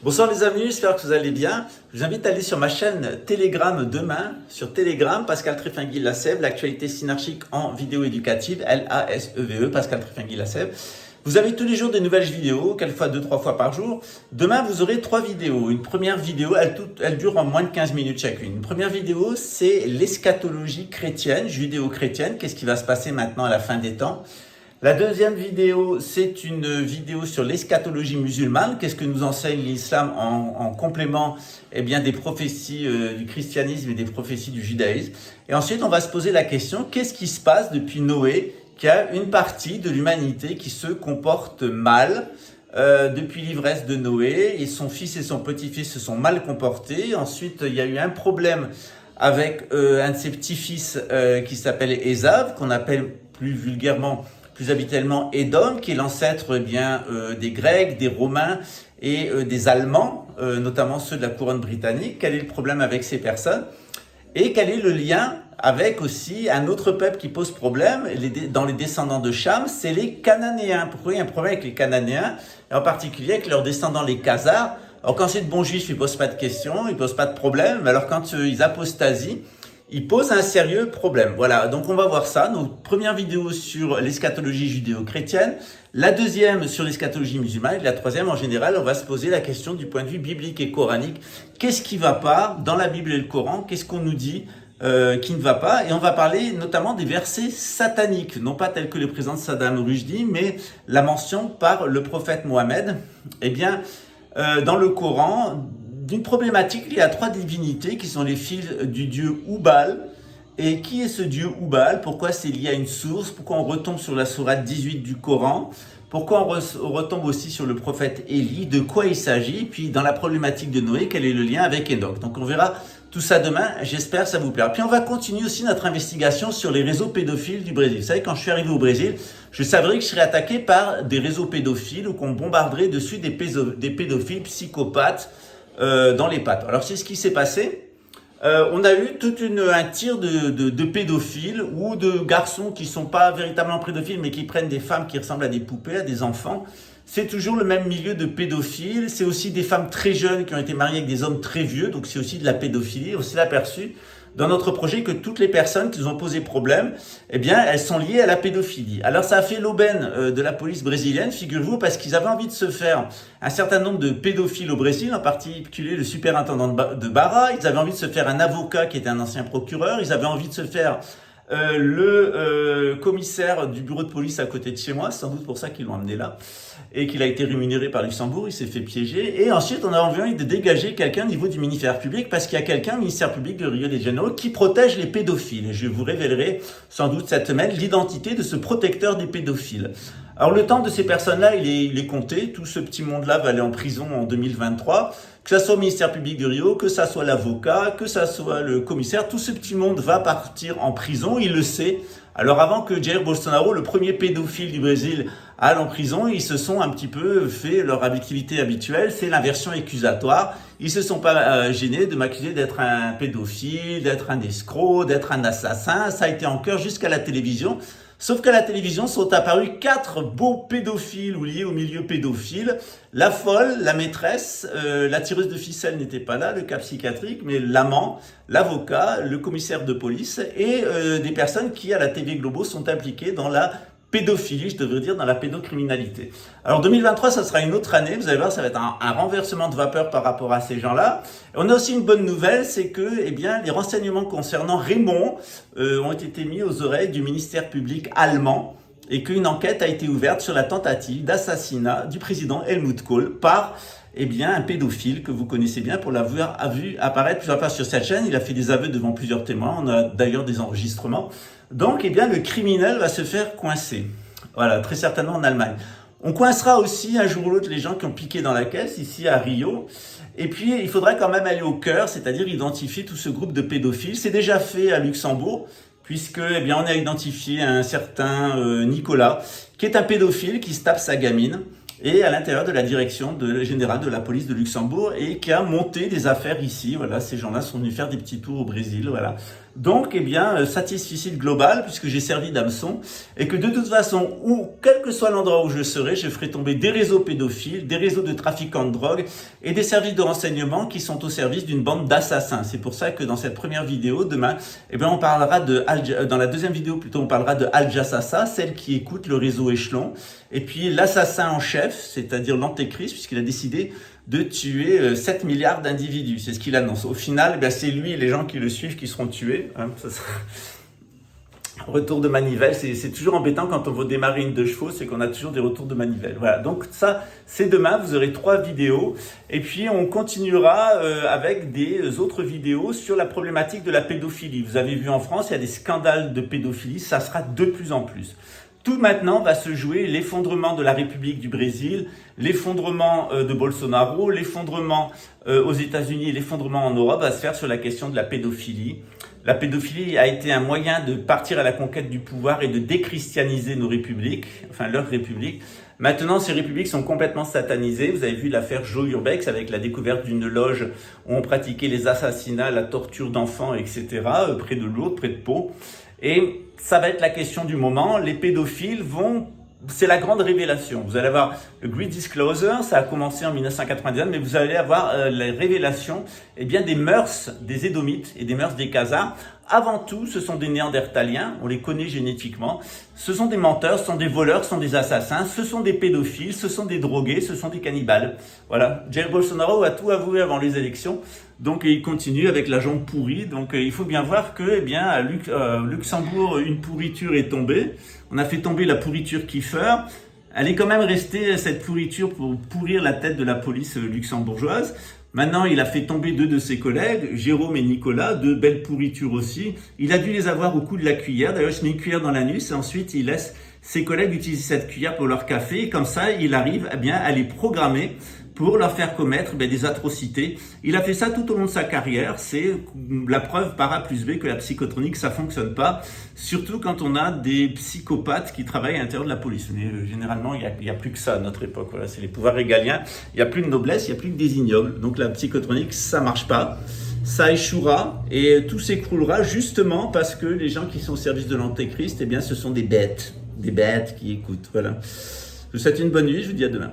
Bonsoir les amis, j'espère que vous allez bien. Je vous invite à aller sur ma chaîne Telegram demain, sur Telegram, Pascal Tréfinguille-Lasève, l'actualité synarchique en vidéo éducative, L-A-S-E-V-E, Pascal Tréfinguille-Lasève. Vous avez tous les jours des nouvelles vidéos, quelquefois 2-3 fois par jour. Demain, vous aurez 3 vidéos. Une première vidéo, elle dure en moins de 15 minutes chacune. Une première vidéo, c'est l'eschatologie chrétienne, judéo-chrétienne. Qu'est-ce qui va se passer maintenant à la fin des temps? La deuxième vidéo, c'est une vidéo sur l'eschatologie musulmane. Qu'est-ce que nous enseigne l'islam en complément des prophéties du christianisme et des prophéties du judaïsme. Et ensuite, on va se poser la question, qu'est-ce qui se passe depuis Noé, qu'il y a une partie de l'humanité qui se comporte mal depuis l'ivresse de Noé, et son fils et son petit-fils se sont mal comportés. Ensuite, il y a eu un problème avec un de ses petits-fils qui s'appelle Ésav, qu'on appelle plus vulgairement, plus habituellement Édom, qui est l'ancêtre des Grecs, des Romains et des Allemands, notamment ceux de la couronne britannique. Quel est le problème avec ces personnes? Et quel est le lien avec aussi un autre peuple qui pose problème dans les descendants de Cham, c'est les Cananéens. Pourquoi il y a un problème avec les Cananéens, et en particulier avec leurs descendants les Khazars? Alors quand c'est de bons juifs, ils ne posent pas de questions, ils ne posent pas de problème, mais alors quand ils apostasient, il pose un sérieux problème. Voilà, donc on va voir ça. Donc, première vidéo sur l'eschatologie judéo-chrétienne, la deuxième sur l'eschatologie musulmane, et la troisième, en général, on va se poser la question du point de vue biblique et coranique. Qu'est-ce qui ne va pas dans la Bible et le Coran? Qu'est-ce qu'on nous dit qui ne va pas? Et on va parler notamment des versets sataniques, non pas tels que le président Saddam Rushdie, mais la mention par le prophète Mohammed. Dans le Coran, d'une problématique, il y a 3 divinités qui sont les fils du dieu Hubal. Et qui est ce dieu Hubal? Pourquoi c'est lié à une source? Pourquoi on retombe sur la sourate 18 du Coran? Pourquoi on retombe aussi sur le prophète Élie? De quoi il s'agit? Puis dans la problématique de Noé, quel est le lien avec Enoch? Donc on verra tout ça demain, j'espère que ça vous plaira. Puis on va continuer aussi notre investigation sur les réseaux pédophiles du Brésil. Vous savez, quand je suis arrivé au Brésil, je savais que je serais attaqué par des réseaux pédophiles ou qu'on bombarderait dessus des pédophiles psychopathes dans les pattes. Alors c'est ce qui s'est passé. On a eu un tir de pédophiles ou de garçons qui sont pas véritablement pédophiles mais qui prennent des femmes qui ressemblent à des poupées, à des enfants. C'est toujours le même milieu de pédophiles. C'est aussi des femmes très jeunes qui ont été mariées avec des hommes très vieux, donc c'est aussi de la pédophilie. On s'est aperçu dans notre projet que toutes les personnes qui nous ont posé problème, elles sont liées à la pédophilie. Alors ça a fait l'aubaine de la police brésilienne, figurez-vous, parce qu'ils avaient envie de se faire un certain nombre de pédophiles au Brésil, en particulier le superintendant de Barra. Ils avaient envie de se faire un avocat qui était un ancien procureur. Ils avaient envie de se faire le commissaire du bureau de police à côté de chez moi, c'est sans doute pour ça qu'ils l'ont amené là, et qu'il a été rémunéré par Luxembourg, il s'est fait piéger. Et ensuite, on a envie de dégager quelqu'un au niveau du ministère public, parce qu'il y a quelqu'un au ministère public de Rio de Janeiro qui protège les pédophiles. Et je vous révélerai sans doute cette semaine l'identité de ce protecteur des pédophiles. Alors le temps de ces personnes-là, il est compté. Tout ce petit monde-là va aller en prison en 2023. Que ça soit au ministère public de Rio, que ça soit l'avocat, que ça soit le commissaire, tout ce petit monde va partir en prison, il le sait. Alors avant que Jair Bolsonaro, le premier pédophile du Brésil, aille en prison, ils se sont un petit peu fait leur activité habituelle, c'est l'inversion accusatoire. Ils se sont pas gênés de m'accuser d'être un pédophile, d'être un escroc, d'être un assassin. Ça a été en cœur jusqu'à la télévision. Sauf qu'à la télévision sont apparus 4 beaux pédophiles ou liés au milieu pédophile. La folle, la maîtresse, la tireuse de ficelle n'était pas là, le cas psychiatrique, mais l'amant, l'avocat, le commissaire de police et des personnes qui, à la TV Globo, sont impliquées dans la pédophilie, je devrais dire, dans la pédocriminalité. Alors 2023, ça sera une autre année, vous allez voir, ça va être un renversement de vapeur par rapport à ces gens-là. On a aussi une bonne nouvelle, c'est que les renseignements concernant Raymond ont été mis aux oreilles du ministère public allemand et qu'une enquête a été ouverte sur la tentative d'assassinat du président Helmut Kohl par un pédophile que vous connaissez bien pour l'avoir vu apparaître plusieurs fois sur cette chaîne. Il a fait des aveux devant plusieurs témoins. On a d'ailleurs des enregistrements. Donc, le criminel va se faire coincer. Voilà, très certainement en Allemagne. On coincera aussi un jour ou l'autre les gens qui ont piqué dans la caisse ici à Rio. Et puis, il faudra quand même aller au cœur, c'est-à-dire identifier tout ce groupe de pédophiles. C'est déjà fait à Luxembourg, puisque on a identifié un certain Nicolas, qui est un pédophile qui se tape sa gamine. Et à l'intérieur de la direction générale de la police de Luxembourg et qui a monté des affaires ici. Voilà, ces gens-là sont venus faire des petits tours au Brésil. Voilà. Donc, eh bien, satisfecit global, puisque j'ai servi d'hameçon, et que de toute façon, quel que soit l'endroit où je serai, je ferai tomber des réseaux pédophiles, des réseaux de trafiquants de drogue, et des services de renseignement qui sont au service d'une bande d'assassins. C'est pour ça que dans cette première vidéo, demain, eh bien, on parlera dans la deuxième vidéo plutôt, on parlera de Al Jassasa, celle qui écoute le réseau échelon, et puis l'assassin en chef, c'est-à-dire l'antéchrist, puisqu'il a décidé de tuer 7 milliards d'individus. C'est ce qu'il annonce. Au final, eh bien, c'est lui et les gens qui le suivent qui seront tués. Hein, ça sera... Retour de manivelle, c'est toujours embêtant quand on veut démarrer une 2 chevaux, c'est qu'on a toujours des retours de manivelle. Voilà, donc ça, c'est demain, vous aurez 3 vidéos. Et puis, on continuera avec des autres vidéos sur la problématique de la pédophilie. Vous avez vu en France, il y a des scandales de pédophilie, ça sera de plus en plus. Tout maintenant va se jouer l'effondrement de la République du Brésil, l'effondrement de Bolsonaro, l'effondrement aux États-Unis, l'effondrement en Europe va se faire sur la question de la pédophilie. La pédophilie a été un moyen de partir à la conquête du pouvoir et de déchristianiser nos républiques, enfin leurs républiques. Maintenant, ces républiques sont complètement satanisées. Vous avez vu l'affaire Joe Urbex avec la découverte d'une loge où on pratiquait les assassinats, la torture d'enfants, etc., près de Lourdes, près de Pau. Et ça va être la question du moment. Les pédophiles c'est la grande révélation. Vous allez avoir le Great Disclosure, ça a commencé en 1999, mais vous allez avoir la révélation des mœurs des Édomites et des mœurs des Khazars. Avant tout, ce sont des Néandertaliens, on les connaît génétiquement. Ce sont des menteurs, ce sont des voleurs, ce sont des assassins, ce sont des pédophiles, ce sont des drogués, ce sont des cannibales. Voilà, Jair Bolsonaro a tout avoué avant les élections, donc il continue avec la jambe pourrie. Donc il faut bien voir que, à Luxembourg, une pourriture est tombée. On a fait tomber la pourriture Kiefer. Elle est quand même restée, cette pourriture, pour pourrir la tête de la police luxembourgeoise. Maintenant, il a fait tomber 2 de ses collègues, Jérôme et Nicolas, 2 belles pourritures aussi. Il a dû les avoir au coup de la cuillère. D'ailleurs, il se met une cuillère dans l'anus et ensuite, il laisse ses collègues utiliser cette cuillère pour leur café. Et comme ça, il arrive à les programmer pour leur faire commettre des atrocités. Il a fait ça tout au long de sa carrière. C'est la preuve par A plus B que la psychotronique, ça fonctionne pas. Surtout quand on a des psychopathes qui travaillent à l'intérieur de la police. Mais généralement, il y a plus que ça à notre époque. Voilà, c'est les pouvoirs régaliens. Il n'y a plus de noblesse, il n'y a plus que des ignobles. Donc la psychotronique, ça marche pas. Ça échouera et tout s'écroulera justement parce que les gens qui sont au service de l'antéchrist, ce sont des bêtes qui écoutent. Voilà. Je vous souhaite une bonne nuit, je vous dis à demain.